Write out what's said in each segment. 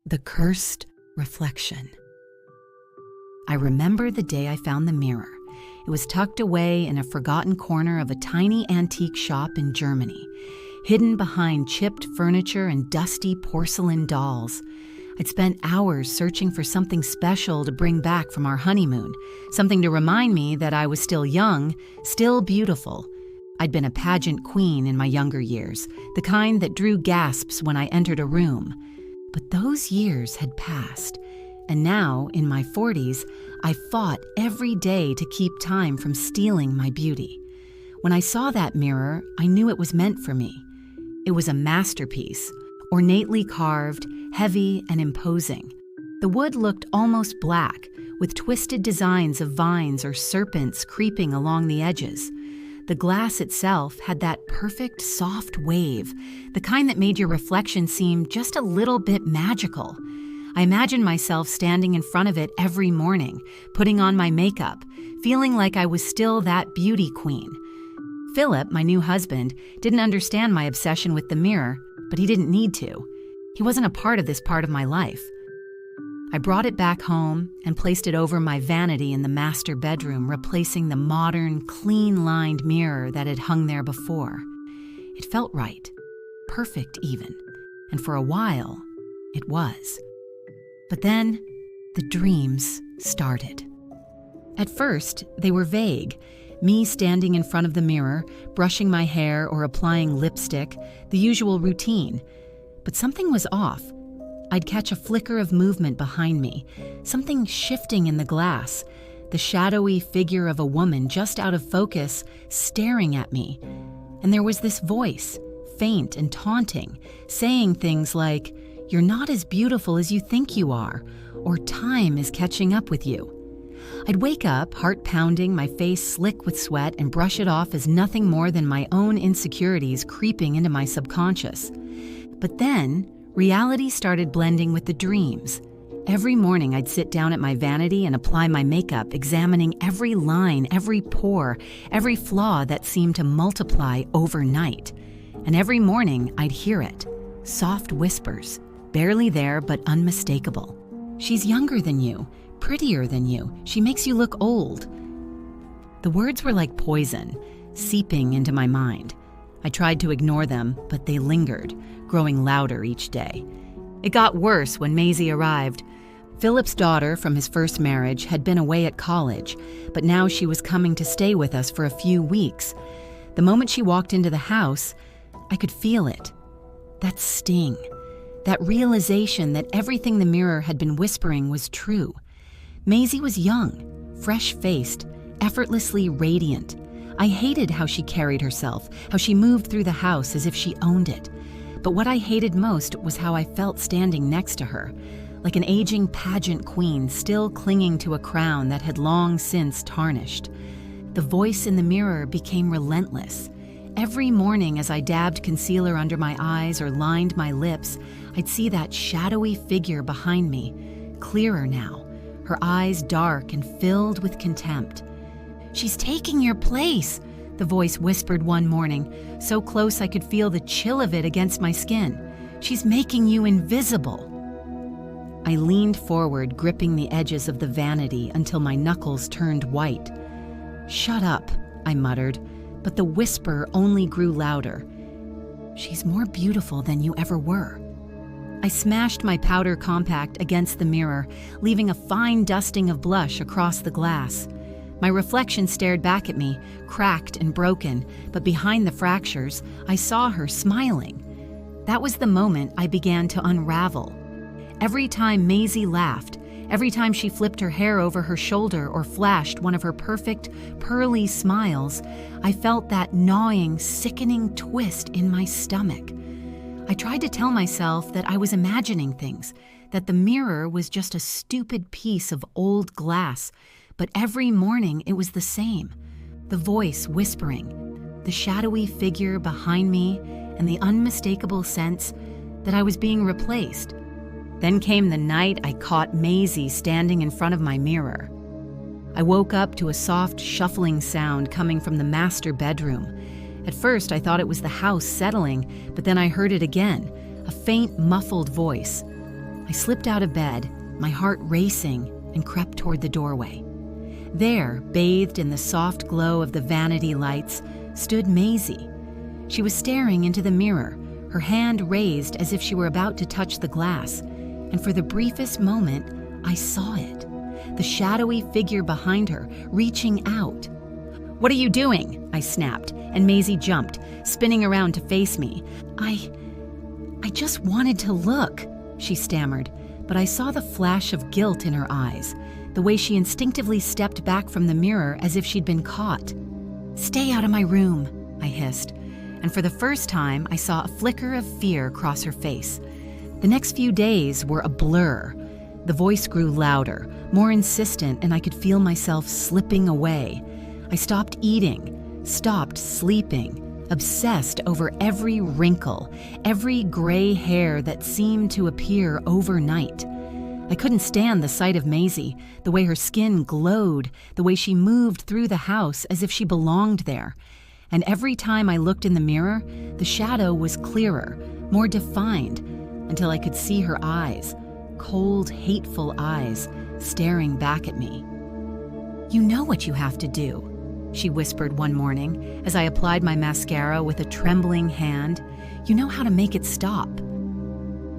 The Cursed Reflection. I remember the day I found the mirror. It was tucked away in a forgotten corner of a tiny antique shop in Germany, hidden behind chipped furniture and dusty porcelain dolls. I'd spent hours searching for something special to bring back from our honeymoon, something to remind me that I was still young, still beautiful. I'd been a pageant queen in my younger years, the kind that drew gasps when I entered a room. But those years had passed, and now, in my 40s, I fought every day to keep time from stealing my beauty. When I saw that mirror, I knew it was meant for me. It was a masterpiece, ornately carved, heavy and imposing. The wood looked almost black, with twisted designs of vines or serpents creeping along the edges. The glass itself had that perfect, soft wave, the kind that made your reflection seem just a little bit magical. I imagined myself standing in front of it every morning, putting on my makeup, feeling like I was still that beauty queen. Philip, my new husband, didn't understand my obsession with the mirror, but he didn't need to. He wasn't a part of this part of my life. I brought it back home and placed it over my vanity in the master bedroom, replacing the modern, clean-lined mirror that had hung there before. It felt right, perfect even, and for a while, it was. But then, the dreams started. At first, they were vague. Me standing in front of the mirror, brushing my hair or applying lipstick, the usual routine. But something was off. I'd catch a flicker of movement behind me, something shifting in the glass, the shadowy figure of a woman just out of focus, staring at me. And there was this voice, faint and taunting, saying things like, "You're not as beautiful as you think you are," or "Time is catching up with you." I'd wake up, heart pounding, my face slick with sweat, and brush it off as nothing more than my own insecurities creeping into my subconscious. But then, reality started blending with the dreams. Every morning I'd sit down at my vanity and apply my makeup, examining every line, every pore, every flaw that seemed to multiply overnight. And every morning I'd hear it, soft whispers, barely there but unmistakable. "She's younger than you, prettier than you, she makes you look old." The words were like poison, seeping into my mind. I tried to ignore them, but they lingered, growing louder each day. It got worse when Maisie arrived. Philip's daughter from his first marriage had been away at college, but now she was coming to stay with us for a few weeks. The moment she walked into the house, I could feel it. That sting, that realization that everything the mirror had been whispering was true. Maisie was young, fresh-faced, effortlessly radiant. I hated how she carried herself, how she moved through the house as if she owned it. But what I hated most was how I felt standing next to her, like an aging pageant queen still clinging to a crown that had long since tarnished. The voice in the mirror became relentless. Every morning as I dabbed concealer under my eyes or lined my lips, I'd see that shadowy figure behind me, clearer now, her eyes dark and filled with contempt. "She's taking your place," the voice whispered one morning, so close I could feel the chill of it against my skin. "She's making you invisible." I leaned forward, gripping the edges of the vanity until my knuckles turned white. "Shut up," I muttered, but the whisper only grew louder. "She's more beautiful than you ever were." I smashed my powder compact against the mirror, leaving a fine dusting of blush across the glass. My reflection stared back at me, cracked and broken, but behind the fractures, I saw her smiling. That was the moment I began to unravel. Every time Maisie laughed, every time she flipped her hair over her shoulder or flashed one of her perfect, pearly smiles, I felt that gnawing, sickening twist in my stomach. I tried to tell myself that I was imagining things, that the mirror was just a stupid piece of old glass, but every morning it was the same. The voice whispering, the shadowy figure behind me, and the unmistakable sense that I was being replaced. Then came the night I caught Maisie standing in front of my mirror. I woke up to a soft, shuffling sound coming from the master bedroom. At first, I thought it was the house settling, but then I heard it again, a faint, muffled voice. I slipped out of bed, my heart racing, and crept toward the doorway. There, bathed in the soft glow of the vanity lights, stood Maisie. She was staring into the mirror, her hand raised as if she were about to touch the glass, and for the briefest moment, I saw it. The shadowy figure behind her, reaching out. "What are you doing?" I snapped, and Maisie jumped, spinning around to face me. I just wanted to look," she stammered, but I saw the flash of guilt in her eyes, the way she instinctively stepped back from the mirror as if she'd been caught. "Stay out of my room," I hissed, and for the first time I saw a flicker of fear cross her face. The next few days were a blur. The voice grew louder, more insistent, and I could feel myself slipping away. I stopped eating, stopped sleeping, obsessed over every wrinkle, every gray hair that seemed to appear overnight. I couldn't stand the sight of Maisie, the way her skin glowed, the way she moved through the house as if she belonged there. And every time I looked in the mirror, the shadow was clearer, more defined, until I could see her eyes, cold, hateful eyes, staring back at me. "You know what you have to do," she whispered one morning as I applied my mascara with a trembling hand. "You know how to make it stop."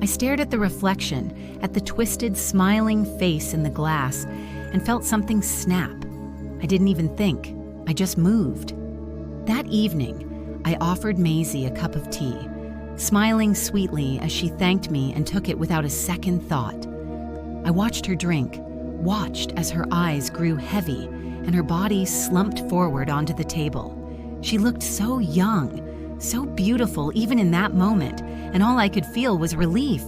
I stared at the reflection, at the twisted, smiling face in the glass, and felt something snap. I didn't even think. I just moved. That evening, I offered Maisie a cup of tea, smiling sweetly as she thanked me and took it without a second thought. I watched her drink, watched as her eyes grew heavy and her body slumped forward onto the table. She looked so young, so beautiful even in that moment, and all I could feel was relief.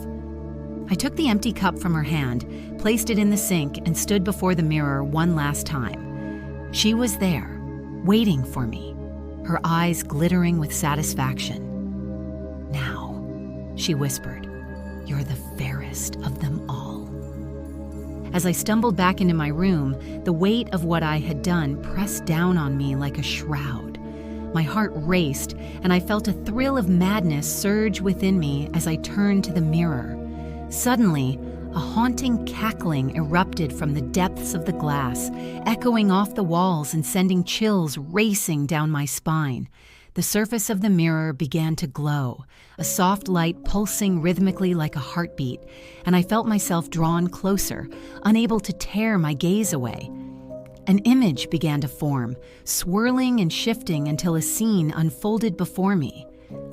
I took the empty cup from her hand, placed it in the sink, and stood before the mirror one last time. She was there, waiting for me, her eyes glittering with satisfaction. "Now," she whispered, "you're the fairest of them all." As I stumbled back into my room, the weight of what I had done pressed down on me like a shroud. My heart raced, and I felt a thrill of madness surge within me as I turned to the mirror. Suddenly, a haunting cackling erupted from the depths of the glass, echoing off the walls and sending chills racing down my spine. The surface of the mirror began to glow, a soft light pulsing rhythmically like a heartbeat, and I felt myself drawn closer, unable to tear my gaze away. An image began to form, swirling and shifting until a scene unfolded before me.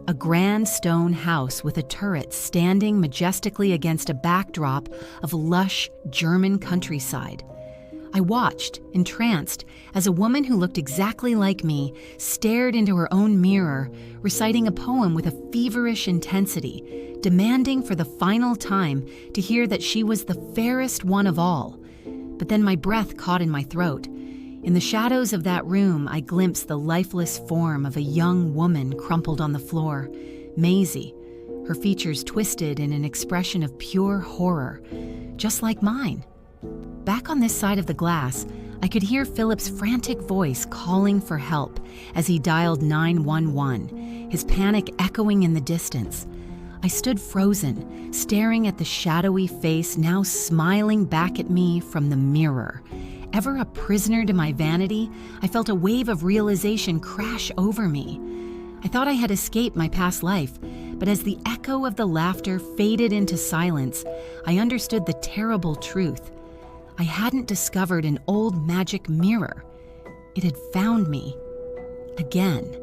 A grand stone house with a turret standing majestically against a backdrop of lush German countryside. I watched, entranced, as a woman who looked exactly like me stared into her own mirror, reciting a poem with a feverish intensity, demanding for the final time to hear that she was the fairest one of all. But then my breath caught in my throat. In the shadows of that room, I glimpsed the lifeless form of a young woman crumpled on the floor, Maisie, her features twisted in an expression of pure horror, just like mine. Back on this side of the glass, I could hear Philip's frantic voice calling for help as he dialed 911, his panic echoing in the distance. I stood frozen, staring at the shadowy face now smiling back at me from the mirror. Ever a prisoner to my vanity, I felt a wave of realization crash over me. I thought I had escaped my past life, but as the echo of the laughter faded into silence, I understood the terrible truth. I hadn't discovered an old magic mirror. It had found me again.